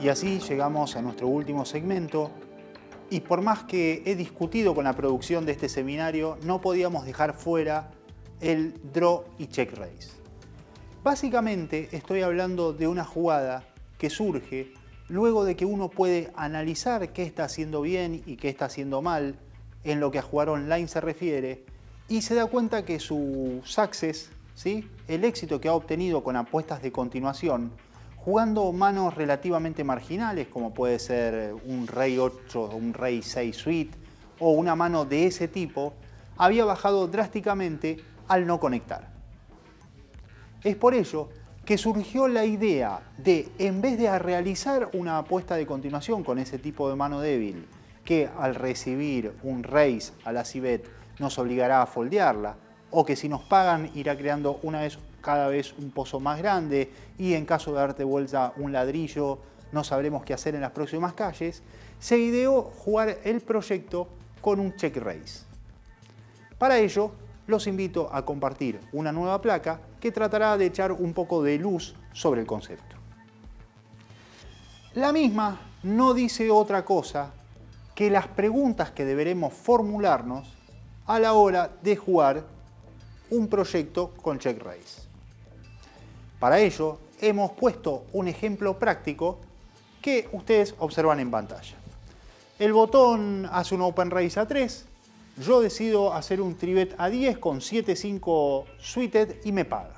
Y así llegamos a nuestro último segmento. Y por más que he discutido con la producción de este seminario, no podíamos dejar fuera el draw y check raise. Básicamente estoy hablando de una jugada que surge luego de que uno puede analizar qué está haciendo bien y qué está haciendo mal en lo que a jugar online se refiere y se da cuenta que su success, ¿sí?, el éxito que ha obtenido con apuestas de continuación, jugando manos relativamente marginales como puede ser un rey 8 o un rey 6 suite o una mano de ese tipo, había bajado drásticamente al no conectar. Es por ello que surgió la idea de, en vez de realizar una apuesta de continuación con ese tipo de mano débil, que al recibir un raise a la c-bet nos obligará a foldearla, o que si nos pagan irá creando cada vez un pozo más grande y en caso de darte vuelta un ladrillo no sabremos qué hacer en las próximas calles, se ideó jugar el proyecto con un check raise. Para ello, los invito a compartir una nueva placa que tratará de echar un poco de luz sobre el concepto. La misma no dice otra cosa que las preguntas que deberemos formularnos a la hora de jugar un proyecto con check raise. Para ello, hemos puesto un ejemplo práctico que ustedes observan en pantalla. El botón hace un open raise a 3, yo decido hacer un tribet a 10 con 7-5 suited y me paga.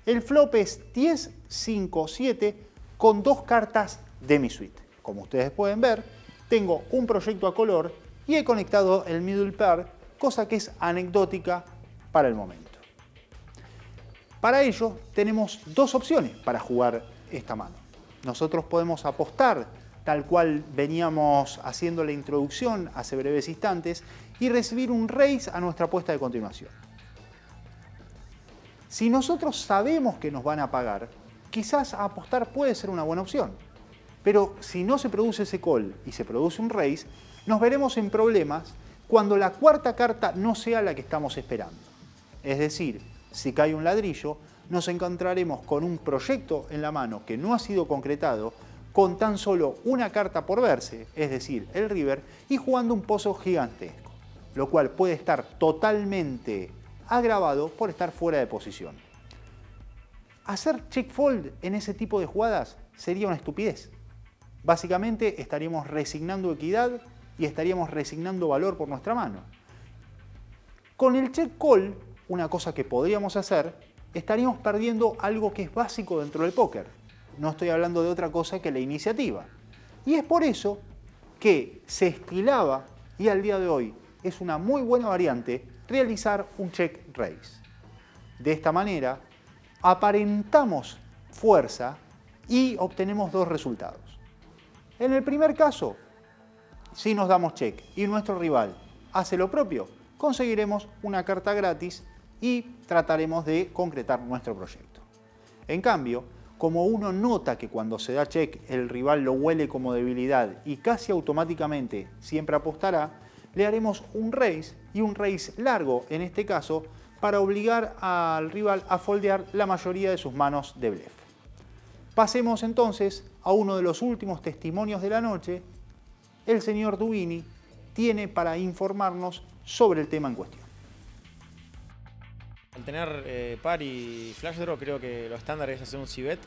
El flop es 10-5-7 con 2 cartas de mi suite. Como ustedes pueden ver, tengo un proyecto a color y he conectado el middle pair, cosa que es anecdótica para el momento. Para ello tenemos dos opciones para jugar esta mano. Nosotros podemos apostar tal cual veníamos haciendo la introducción hace breves instantes y recibir un raise a nuestra apuesta de continuación. Si nosotros sabemos que nos van a pagar, quizás apostar puede ser una buena opción. Pero si no se produce ese call y se produce un raise, nos veremos en problemas cuando la cuarta carta no sea la que estamos esperando. Es decir, si cae un ladrillo, nos encontraremos con un proyecto en la mano que no ha sido concretado, con tan solo una carta por verse, es decir, el river, y jugando un pozo gigantesco, lo cual puede estar totalmente agravado por estar fuera de posición. Hacer check fold en ese tipo de jugadas sería una estupidez. Básicamente estaríamos resignando equidad y estaríamos resignando valor por nuestra mano. Con el check call, una cosa que podríamos hacer, estaríamos perdiendo algo que es básico dentro del póker. No estoy hablando de otra cosa que la iniciativa. Y es por eso que se estilaba, y al día de hoy es una muy buena variante, realizar un check raise. De esta manera, aparentamos fuerza y obtenemos dos resultados. En el primer caso, si nos damos check y nuestro rival hace lo propio, conseguiremos una carta gratis y trataremos de concretar nuestro proyecto. En cambio, como uno nota que cuando se da check el rival lo huele como debilidad y casi automáticamente siempre apostará, le haremos un raise y un raise largo en este caso para obligar al rival a foldear la mayoría de sus manos de bluff. Pasemos entonces a uno de los últimos testimonios de la noche. El señor Dubini tiene para informarnos sobre el tema en cuestión. Al tener par y flash draw, creo que lo estándar es hacer un c-bet.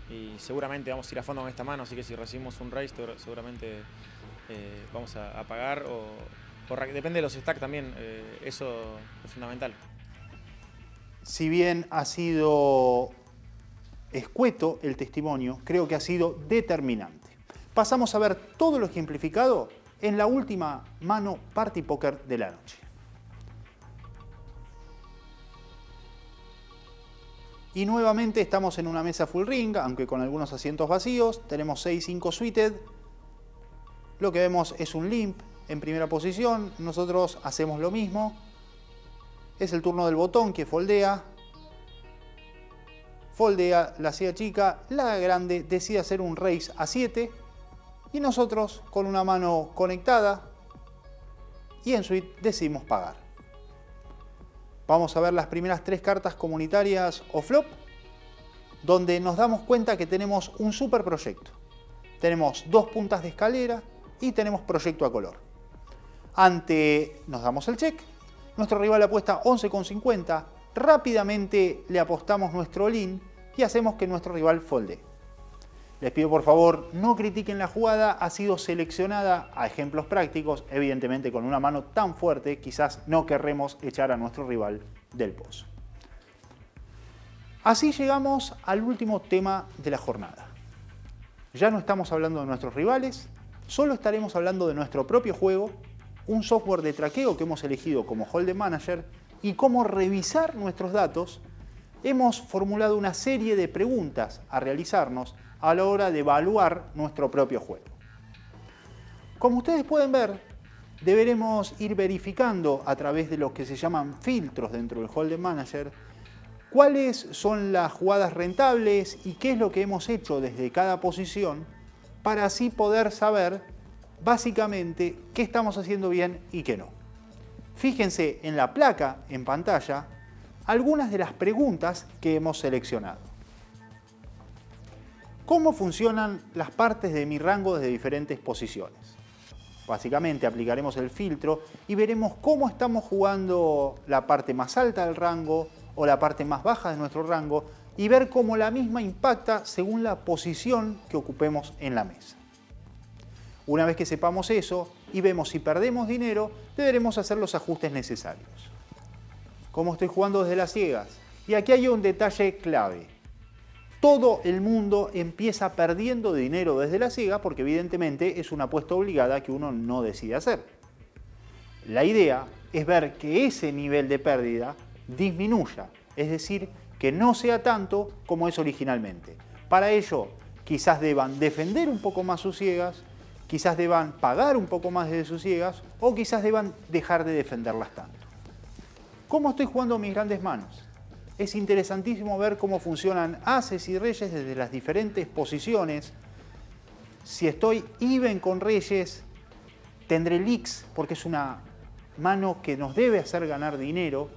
Y seguramente vamos a ir a fondo con esta mano, así que si recibimos un raise seguramente vamos a pagar depende de los stacks también, eso es fundamental. Si bien ha sido escueto el testimonio, creo que ha sido determinante. Pasamos a ver todo lo ejemplificado en la última mano Party Poker de la noche. Y nuevamente estamos en una mesa full ring, aunque con algunos asientos vacíos. Tenemos 6-5 suited. Lo que vemos es un limp en primera posición. Nosotros hacemos lo mismo. Es el turno del botón que foldea. Foldea la silla chica. La grande decide hacer un raise a 7. Y nosotros con una mano conectada y en suite decidimos pagar. Vamos a ver las primeras tres cartas comunitarias o flop. donde nos damos cuenta que tenemos un super proyecto. Tenemos 2 puntas de escalera y tenemos proyecto a color. Nos damos el check, nuestro rival apuesta 11,50, rápidamente le apostamos nuestro all-in y hacemos que nuestro rival foldee. Les pido por favor no critiquen la jugada, ha sido seleccionada a ejemplos prácticos, evidentemente con una mano tan fuerte quizás no querremos echar a nuestro rival del pozo. Así llegamos al último tema de la jornada. Ya no estamos hablando de nuestros rivales, solo estaremos hablando de nuestro propio juego, un software de traqueo que hemos elegido como Hold'em Manager y cómo revisar nuestros datos. Hemos formulado una serie de preguntas a realizarnos a la hora de evaluar nuestro propio juego. Como ustedes pueden ver, deberemos ir verificando a través de lo que se llaman filtros dentro del Hold'em Manager cuáles son las jugadas rentables y qué es lo que hemos hecho desde cada posición para así poder saber básicamente qué estamos haciendo bien y qué no. Fíjense en la placa en pantalla algunas de las preguntas que hemos seleccionado. ¿Cómo funcionan las partes de mi rango desde diferentes posiciones? Básicamente aplicaremos el filtro y veremos cómo estamos jugando la parte más alta del rango o la parte más baja de nuestro rango y ver cómo la misma impacta según la posición que ocupemos en la mesa. Una vez que sepamos eso y vemos si perdemos dinero, deberemos hacer los ajustes necesarios. ¿Cómo estoy jugando desde las ciegas? Y aquí hay un detalle clave. Todo el mundo empieza perdiendo dinero desde la ciega porque evidentemente es una apuesta obligada que uno no decide hacer. La idea es ver que ese nivel de pérdida disminuya, es decir, que no sea tanto como es originalmente. Para ello, quizás deban defender un poco más sus ciegas, quizás deban pagar un poco más de sus ciegas o quizás deban dejar de defenderlas tanto. ¿Cómo estoy jugando mis grandes manos? Es interesantísimo ver cómo funcionan ases y reyes desde las diferentes posiciones. Si estoy even con reyes, tendré leaks porque es una mano que nos debe hacer ganar dinero.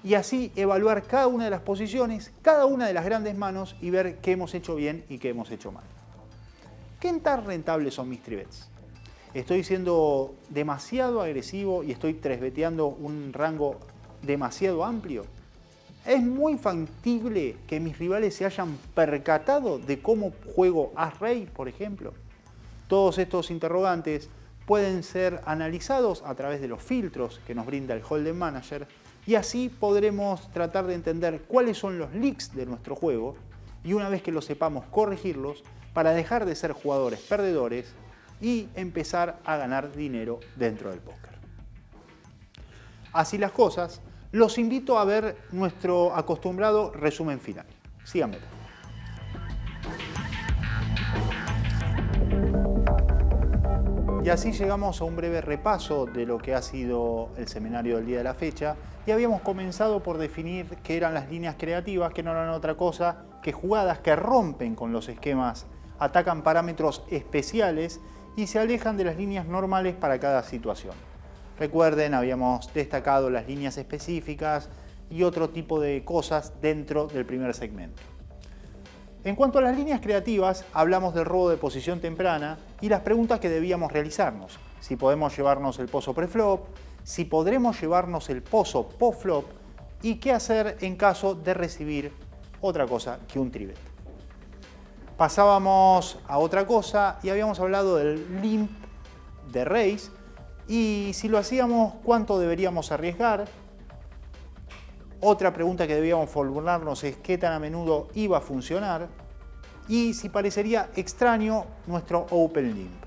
Y así evaluar cada una de las posiciones, cada una de las grandes manos y ver qué hemos hecho bien y qué hemos hecho mal. ¿Qué tan rentables son mis tribets? ¿Estoy siendo demasiado agresivo y estoy tresbeteando un rango demasiado amplio? ¿Es muy factible que mis rivales se hayan percatado de cómo juego As-Rey, por ejemplo? Todos estos interrogantes pueden ser analizados a través de los filtros que nos brinda el Hold'em Manager y así podremos tratar de entender cuáles son los leaks de nuestro juego y una vez que lo sepamos corregirlos para dejar de ser jugadores perdedores y empezar a ganar dinero dentro del póker. Así las cosas, los invito a ver nuestro acostumbrado resumen final. Síganme. Y así llegamos a un breve repaso de lo que ha sido el seminario del día de la fecha y habíamos comenzado por definir qué eran las líneas creativas, que no eran otra cosa que jugadas que rompen con los esquemas, atacan parámetros especiales y se alejan de las líneas normales para cada situación. Recuerden, habíamos destacado las líneas específicas y otro tipo de cosas dentro del primer segmento. En cuanto a las líneas creativas, hablamos del robo de posición temprana y las preguntas que debíamos realizarnos. Si podemos llevarnos el pozo preflop, si podremos llevarnos el pozo postflop y qué hacer en caso de recibir otra cosa que un tribet. Pasábamos a otra cosa y habíamos hablado del limp de raise y si lo hacíamos, ¿cuánto deberíamos arriesgar? Otra pregunta que debíamos formularnos es qué tan a menudo iba a funcionar y si parecería extraño nuestro open limp.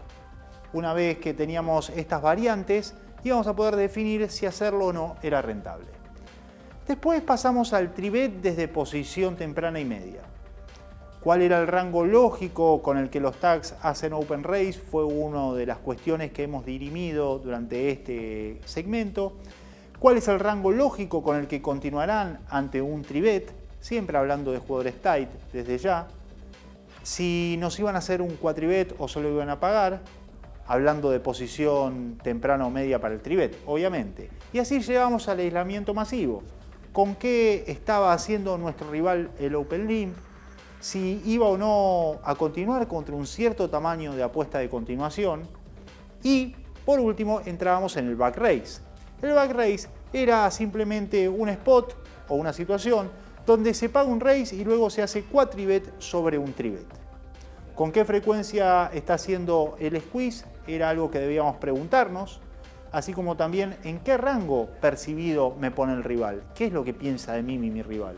Una vez que teníamos estas variantes, íbamos a poder definir si hacerlo o no era rentable. Después pasamos al tribet desde posición temprana y media. ¿Cuál era el rango lógico con el que los tags hacen open raise? Fue una de las cuestiones que hemos dirimido durante este segmento. ¿Cuál es el rango lógico con el que continuarán ante un tribet? Siempre hablando de jugadores tight desde ya. Si nos iban a hacer un cuatribet o solo iban a pagar, hablando de posición temprana o media para el tribet, obviamente. Y así llegamos al aislamiento masivo. ¿Con qué estaba haciendo nuestro rival el open limp? si iba o no a continuar contra un cierto tamaño de apuesta de continuación. Y por último entrábamos en el back raise. El back raise era simplemente un spot o una situación donde se paga un raise y luego se hace quadribet sobre un tribet. ¿Con qué frecuencia está haciendo el squeeze? Era algo que debíamos preguntarnos, así como también en qué rango percibido me pone el rival, qué es lo que piensa de mí mi rival,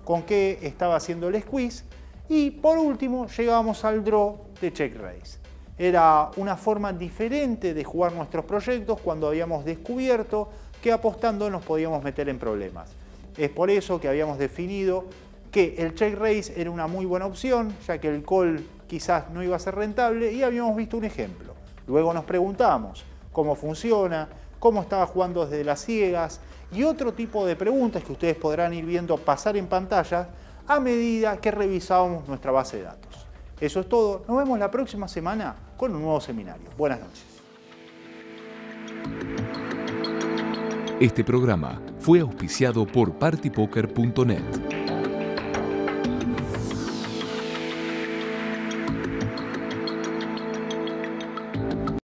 con qué estaba haciendo el squeeze. Y por último llegábamos al draw de check raise. Era una forma diferente de jugar nuestros proyectos cuando habíamos descubierto que apostando nos podíamos meter en problemas. Es por eso que habíamos definido que el check raise era una muy buena opción, ya que el call quizás no iba a ser rentable, y habíamos visto un ejemplo. Luego nos preguntamos cómo funciona, cómo estaba jugando desde las ciegas y otro tipo de preguntas que ustedes podrán ir viendo pasar en pantalla a medida que revisábamos nuestra base de datos. Eso es todo. Nos vemos la próxima semana con un nuevo seminario. Buenas noches. Este programa fue auspiciado por partypoker.net.